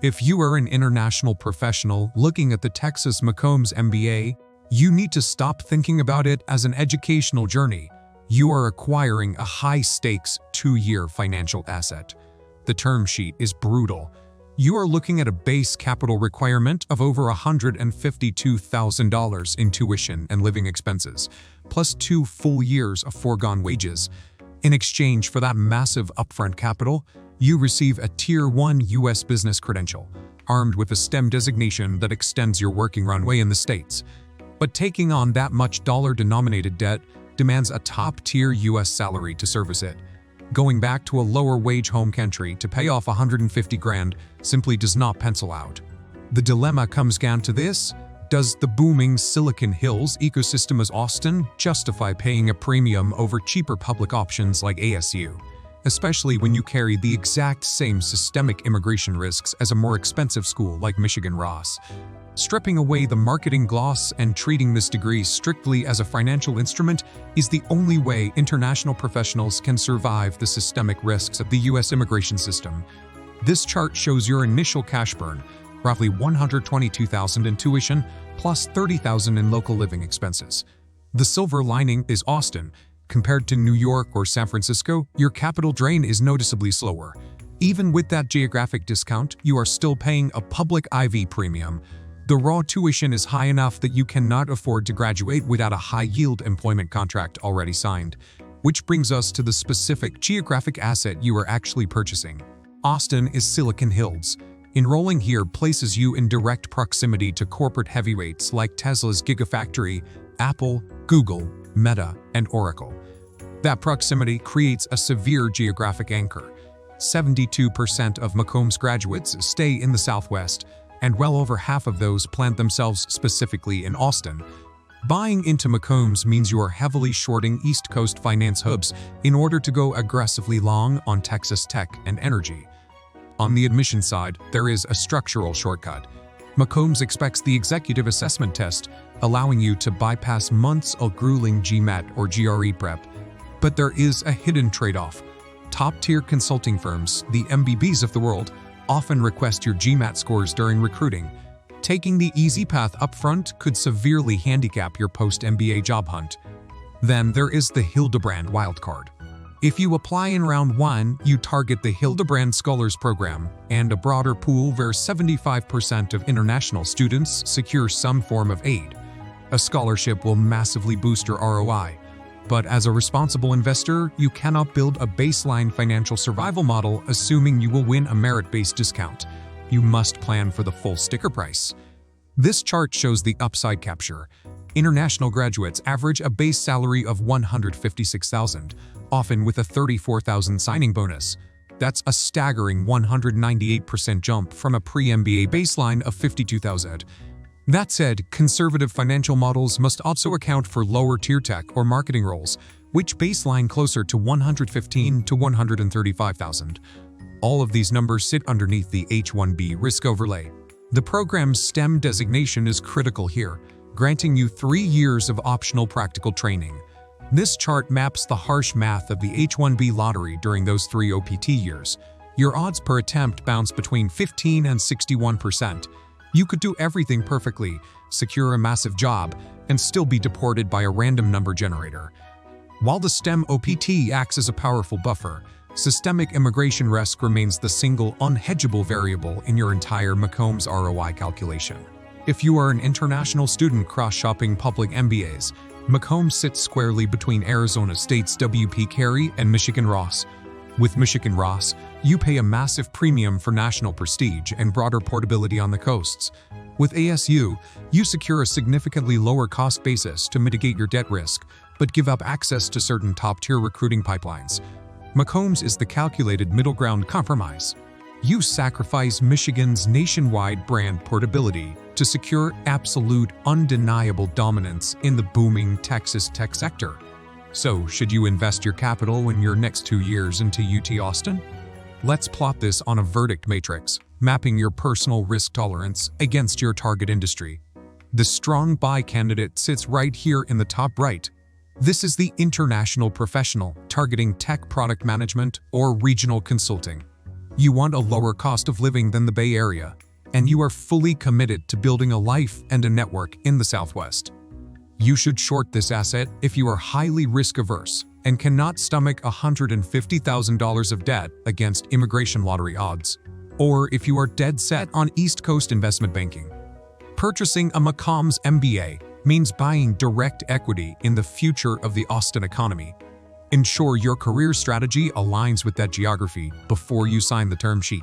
If you are an international professional looking at the Texas McCombs MBA, you need to stop thinking about it as an educational journey. You are acquiring a high-stakes 2-year financial asset. The term sheet is brutal. You are looking at a base capital requirement of over $152,000 in tuition and living expenses, plus 2 full years of foregone wages. In exchange for that massive upfront capital, you receive a Tier 1 US business credential, armed with a STEM designation that extends your working runway in the States. But taking on that much dollar-denominated debt demands a top-tier US salary to service it. Going back to a lower-wage home country to pay off $150,000 simply does not pencil out. The dilemma comes down to this: does the booming Silicon Hills ecosystem as Austin justify paying a premium over cheaper public options like ASU, especially when you carry the exact same systemic immigration risks as a more expensive school like Michigan Ross? Stripping away the marketing gloss and treating this degree strictly as a financial instrument is the only way international professionals can survive the systemic risks of the US immigration system. This chart shows your initial cash burn, roughly $122,000 in tuition, plus $30,000 in local living expenses. The silver lining is Austin. Compared to New York or San Francisco, your capital drain is noticeably slower. Even with that geographic discount, you are still paying a public IV premium. The raw tuition is high enough that you cannot afford to graduate without a high-yield employment contract already signed. Which brings us to the specific geographic asset you are actually purchasing. Austin is Silicon Hills. Enrolling here places you in direct proximity to corporate heavyweights like Tesla's Gigafactory, Apple, Google, Meta, and Oracle. That proximity creates a severe geographic anchor. 72% of McCombs graduates stay in the Southwest, and well over half of those plant themselves specifically in Austin. Buying into McCombs means you are heavily shorting East Coast finance hubs in order to go aggressively long on Texas tech and energy. On the admission side, there is a structural shortcut. McCombs expects the executive assessment test, allowing you to bypass months of grueling GMAT or GRE prep. But there is a hidden trade-off. Top-tier consulting firms, the MBBs of the world, often request your GMAT scores during recruiting. Taking the easy path upfront could severely handicap your post-MBA job hunt. Then there is the Hildebrand wildcard. If you apply in round 1, you target the Hildebrand Scholars Program and a broader pool where 75% of international students secure some form of aid. A scholarship will massively boost your ROI. But as a responsible investor, you cannot build a baseline financial survival model assuming you will win a merit-based discount. You must plan for the full sticker price. This chart shows the upside capture. International graduates average a base salary of $156,000, often with a $34,000 signing bonus. That's a staggering 198% jump from a pre-MBA baseline of $52,000. That said, conservative financial models must also account for lower-tier tech or marketing roles, which baseline closer to $115,000 to $135,000. All of these numbers sit underneath the H-1B risk overlay. The program's STEM designation is critical here, granting you 3 years of optional practical training. This chart maps the harsh math of the H-1B lottery during those 3 OPT years. Your odds per attempt bounce between 15 and 61%. You could do everything perfectly, secure a massive job, and still be deported by a random number generator. While the STEM OPT acts as a powerful buffer, systemic immigration risk remains the single unhedgeable variable in your entire McCombs ROI calculation. If you are an international student cross-shopping public MBAs, McCombs sits squarely between Arizona State's WP Carey and Michigan Ross. With Michigan Ross, you pay a massive premium for national prestige and broader portability on the coasts. With ASU, you secure a significantly lower cost basis to mitigate your debt risk, but give up access to certain top-tier recruiting pipelines. McCombs is the calculated middle ground compromise. You sacrifice Michigan's nationwide brand portability to secure absolute, undeniable dominance in the booming Texas tech sector. So, should you invest your capital in your next 2 years into UT Austin? Let's plot this on a verdict matrix, mapping your personal risk tolerance against your target industry. The strong buy candidate sits right here in the top right. This is the international professional targeting tech product management or regional consulting. You want a lower cost of living than the Bay Area, and you are fully committed to building a life and a network in the Southwest. You should short this asset if you are highly risk-averse and cannot stomach $150,000 of debt against immigration lottery odds, or if you are dead set on East Coast investment banking. Purchasing a McCombs MBA means buying direct equity in the future of the Austin economy. Ensure your career strategy aligns with that geography before you sign the term sheet.